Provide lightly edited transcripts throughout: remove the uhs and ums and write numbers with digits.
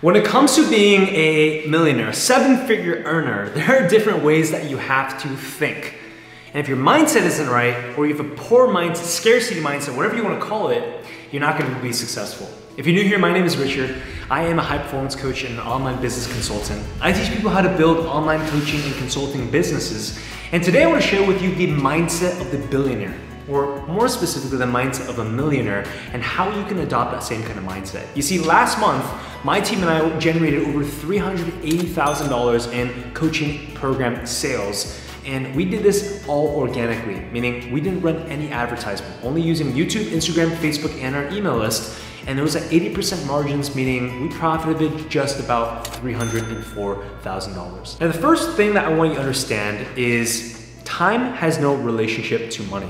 When it comes to being a millionaire, a seven-figure earner, there are different ways that you have to think. And if your mindset isn't right, or you have a poor mindset, scarcity mindset, whatever you want to call it, you're not going to be successful. If you're new here, my name is Richard. I am a high-performance coach and an online business consultant. I teach people how to build online coaching and consulting businesses. And today I want to share with you the mindset of the billionaire, or more specifically, the mindset of a millionaire, and how you can adopt that same kind of mindset. You see, last month, my team and I generated over $380,000 in coaching program sales. And we did this all organically, meaning we didn't run any advertisement, only using YouTube, Instagram, Facebook, and our email list. And it was at 80% margins, meaning we profited just about $304,000. Now, the first thing that I want you to understand is time has no relationship to money.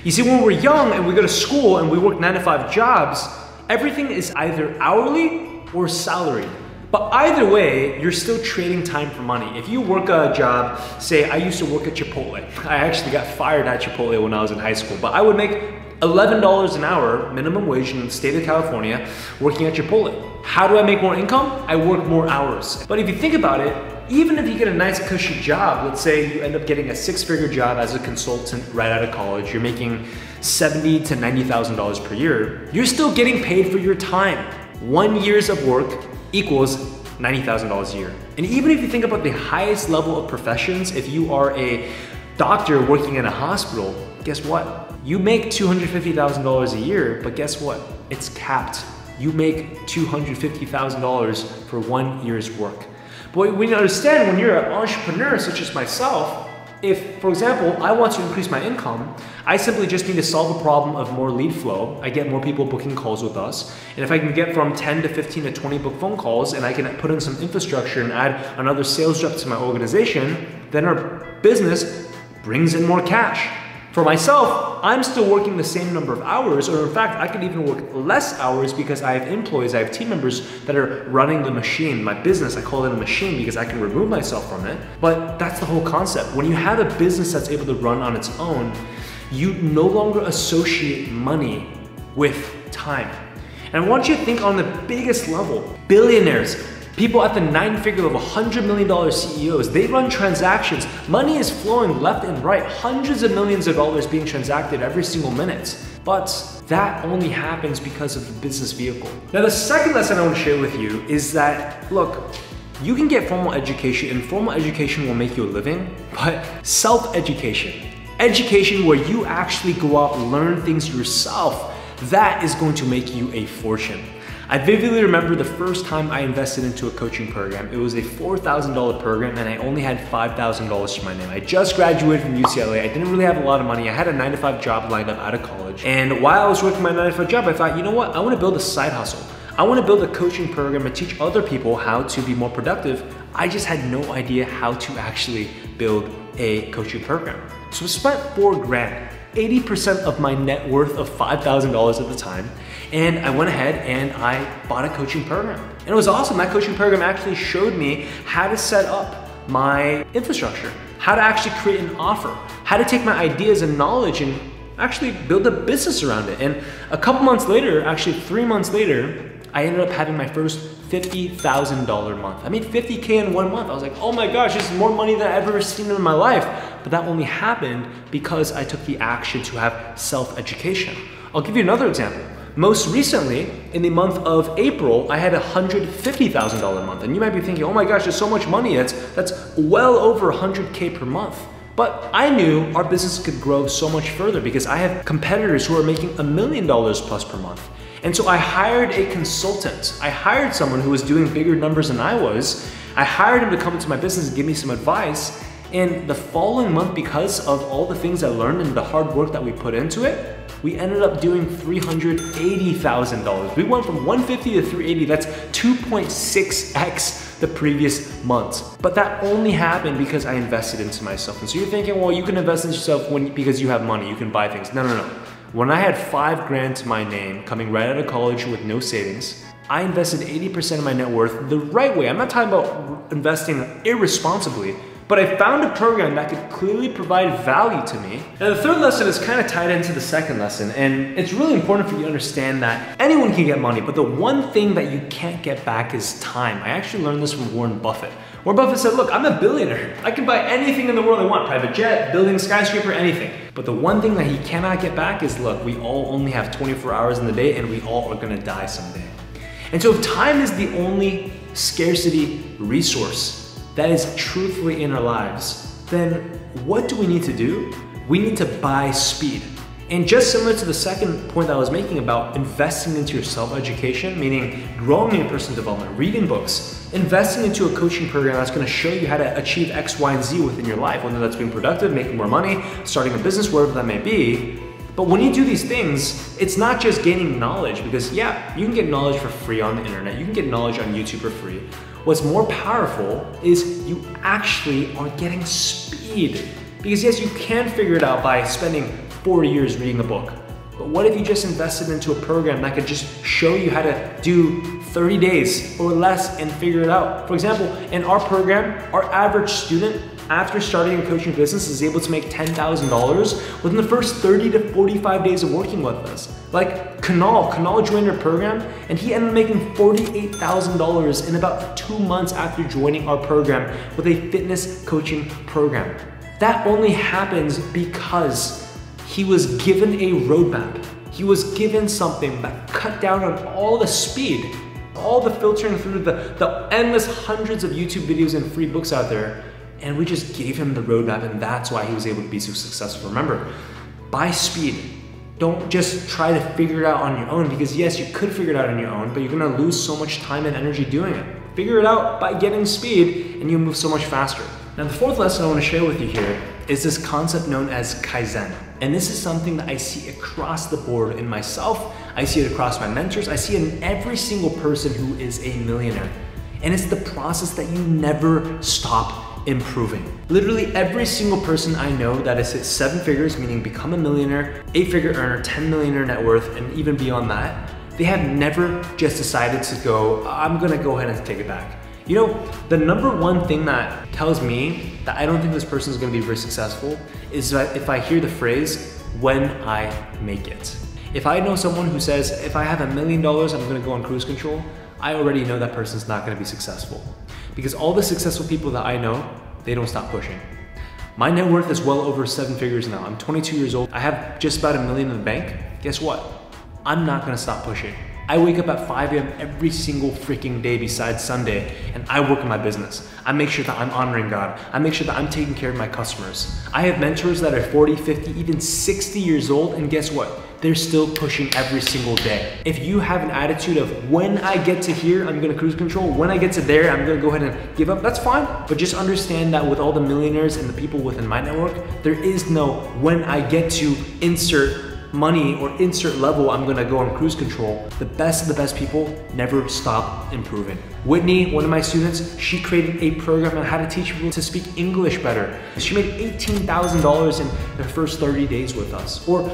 You see, when we're young and we go to school and we work 9 to 5 jobs, everything is either hourly or salaried. But either way, you're still trading time for money. If you work a job, say I used to work at Chipotle. I actually got fired at Chipotle when I was in high school, but I would make $11 an hour, minimum wage in the state of California, working at Chipotle. How do I make more income? I work more hours. But if you think about it, even if you get a nice cushy job, let's say you end up getting a 6-figure job as a consultant right out of college, you're making $70,000 to $90,000 per year, you're still getting paid for your time. 1 year of work equals $90,000 a year. And even if you think about the highest level of professions, if you are a doctor working in a hospital, guess what? You make $250,000 a year, but guess what? It's capped. You make $250,000 for 1 year's work. But when you understand, when you're an entrepreneur such as myself, if, for example, I want to increase my income, I simply just need to solve a problem of more lead flow. I get more people booking calls with us. And if I can get from 10 to 15 to 20 book phone calls, and I can put in some infrastructure and add another sales rep to my organization, then our business brings in more cash. For myself, I'm still working the same number of hours, or in fact, I could even work less hours because I have employees, I have team members that are running the machine. My business, I call it a machine because I can remove myself from it. But that's the whole concept. When you have a business that's able to run on its own, you no longer associate money with time. And I want you to think on the biggest level. Billionaires, people at the 9-figure level, $100 million CEOs, they run transactions. Money is flowing left and right, hundreds of millions of dollars being transacted every single minute. But that only happens because of the business vehicle. Now, the second lesson I want to share with you is that, look, you can get formal education, and formal education will make you a living, but self-education, education where you actually go out and learn things yourself, that is going to make you a fortune. I vividly remember the first time I invested into a coaching program. It was a $4,000 program and I only had $5,000 to my name. I just graduated from UCLA. I didn't really have a lot of money. I had a 9 to 5 job lined up out of college. And while I was working my 9 to 5 job, I thought, you know what? I want to build a side hustle. I want to build a coaching program and teach other people how to be more productive. I just had no idea how to actually build a coaching program. So I spent $4 grand. 80% of my net worth of $5,000 at the time, and I went ahead and I bought a coaching program. And it was awesome. That coaching program actually showed me how to set up my infrastructure, how to actually create an offer, how to take my ideas and knowledge and actually build a business around it. And a couple months later, actually 3 months later, I ended up having my first $50,000 month. I made $50K in 1 month. I was like, oh my gosh, this is more money than I've ever seen in my life. But that only happened because I took the action to have self-education. I'll give you another example. Most recently, in the month of April, I had a $150,000 month. And you might be thinking, oh my gosh, there's so much money. That's well over 100K per month. But I knew our business could grow so much further because I have competitors who are making $1 million plus per month. And so I hired a consultant. I hired someone who was doing bigger numbers than I was. I hired him to come into my business and give me some advice. And the following month, because of all the things I learned and the hard work that we put into it, we ended up doing $380,000. We went from 150 to 380. That's 2.6x the previous month. But that only happened because I invested into myself. And so you're thinking, well, you can invest in yourself because you have money, you can buy things. No. When I had $5 grand to my name, coming right out of college with no savings, I invested 80% of my net worth the right way. I'm not talking about investing irresponsibly, But I found a program that could clearly provide value to me. Now the third lesson is kind of tied into the second lesson, and it's really important for you to understand that anyone can get money, but the one thing that you can't get back is time. I actually learned this from Warren Buffett. Warren Buffett said, look, I'm a billionaire. I can buy anything in the world I want, private jet, building, skyscraper, anything. But the one thing that he cannot get back is, look, we all only have 24 hours in the day and we all are gonna die someday. And so if time is the only scarcity resource that is truthfully in our lives, then what do we need to do? We need to buy speed. And just similar to the second point that I was making about investing into your self-education, meaning growing your personal development, reading books, investing into a coaching program that's gonna show you how to achieve X, Y, and Z within your life, whether that's being productive, making more money, starting a business, wherever that may be. But when you do these things, it's not just gaining knowledge, because yeah, you can get knowledge for free on the internet, you can get knowledge on YouTube for free. What's more powerful is you actually are getting speed. Because yes, you can figure it out by spending 4 years reading a book. But what if you just invested into a program that could just show you how to do 30 days or less and figure it out? For example, in our program, our average student after starting a coaching business is able to make $10,000 within the first 30 to 45 days of working with us. Like Kunal joined our program and he ended up making $48,000 in about 2 months after joining our program with a fitness coaching program. That only happens because he was given a roadmap. He was given something that cut down on all the speed, all the filtering through the endless hundreds of YouTube videos and free books out there. And we just gave him the roadmap, and that's why he was able to be so successful. Remember, buy speed. Don't just try to figure it out on your own, because yes, you could figure it out on your own, but you're gonna lose so much time and energy doing it. Figure it out by getting speed, and you'll move so much faster. Now, the fourth lesson I wanna share with you here is this concept known as Kaizen. And this is something that I see across the board in myself, I see it across my mentors, I see it in every single person who is a millionaire. And it's the process that you never stop improving. Literally every single person I know that has hit 7 figures, meaning become a millionaire, 8-figure earner, 10 millionaire net worth, and even beyond that, they have never just decided to go, I'm gonna go ahead and take it back. You know, the number one thing that tells me that I don't think this person is gonna be very successful is that if I hear the phrase, when I make it. If I know someone who says, if I have $1 million, I'm gonna go on cruise control, I already know that person's not gonna be successful. Because all the successful people that I know, they don't stop pushing. My net worth is well over 7 figures now. I'm 22 years old. I have just about $1 million in the bank. Guess what? I'm not gonna stop pushing. I wake up at 5 a.m. every single freaking day besides Sunday, and I work in my business. I make sure that I'm honoring God. I make sure that I'm taking care of my customers. I have mentors that are 40, 50, even 60 years old, and guess what? They're still pushing every single day. If you have an attitude of, when I get to here, I'm gonna cruise control, when I get to there, I'm gonna go ahead and give up, that's fine. But just understand that with all the millionaires and the people within my network, there is no, when I get to insert money or insert level, I'm gonna go on cruise control. The best of the best people never stop improving. Whitney, one of my students, she created a program on how to teach people to speak English better. She made $18,000 in the first 30 days with us. Or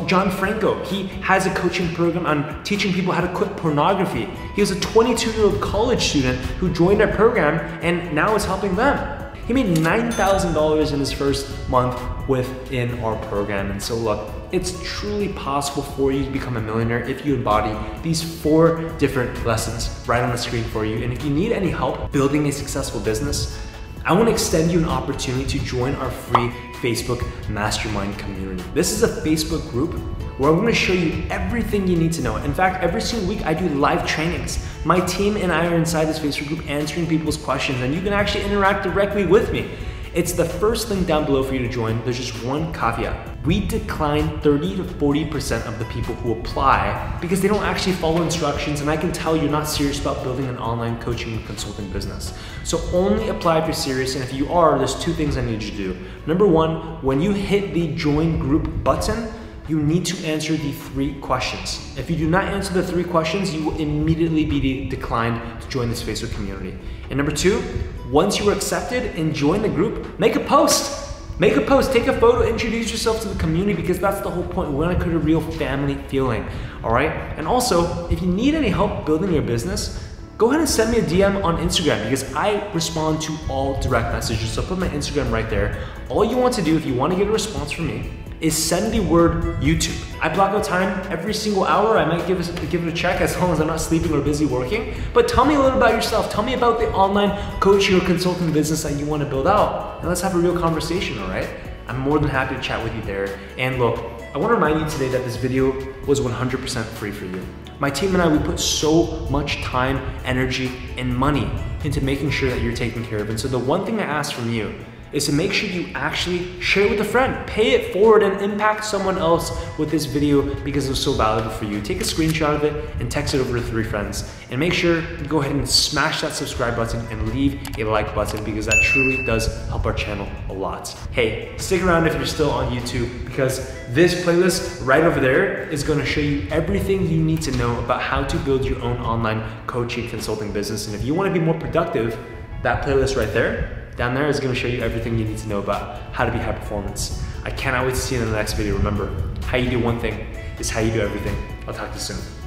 John Franco, he has a coaching program on teaching people how to quit pornography. He was a 22-year-old college student who joined our program and now is helping them. He made $9,000 in his first month within our program. And so look, it's truly possible for you to become a millionaire if you embody these 4 different lessons right on the screen for you. And if you need any help building a successful business, I want to extend you an opportunity to join our free Facebook mastermind community. This is a Facebook group where I'm going to show you everything you need to know. In fact, every single week I do live trainings. My team and I are inside this Facebook group answering people's questions, and you can actually interact directly with me. It's the first link down below for you to join. There's just one caveat. We decline 30 to 40% of the people who apply because they don't actually follow instructions, and I can tell you're not serious about building an online coaching and consulting business. So only apply if you're serious, and if you are, there's 2 things I need you to do. Number 1, when you hit the join group button, you need to answer the 3 questions. If you do not answer the 3 questions, you will immediately be declined to join this Facebook community. And number 2, once you are accepted and join the group, make a post. Make a post, take a photo, introduce yourself to the community, because that's the whole point. We want to create a real family feeling, all right? And also, if you need any help building your business, go ahead and send me a DM on Instagram because I respond to all direct messages. So I'll put my Instagram right there. All you want to do if you want to get a response from me is send the word YouTube. I block out time every single hour. I might give it a check as long as I'm not sleeping or busy working. But tell me a little about yourself. Tell me about the online coaching or consulting business that you want to build out. And let's have a real conversation, all right? I'm more than happy to chat with you there. And look, I want to remind you today that this video was 100% free for you. My team and I, we put so much time, energy, and money into making sure that you're taken care of. And so the one thing I ask from you is to make sure you actually share it with a friend. Pay it forward and impact someone else with this video because it was so valuable for you. Take a screenshot of it and text it over to 3 friends. And make sure you go ahead and smash that subscribe button and leave a like button because that truly does help our channel a lot. Hey, stick around if you're still on YouTube because this playlist right over there is gonna show you everything you need to know about how to build your own online coaching consulting business. And if you wanna be more productive, that playlist right there, down there is going to show you everything you need to know about how to be high performance. I cannot wait to see you in the next video. Remember, how you do one thing is how you do everything. I'll talk to you soon.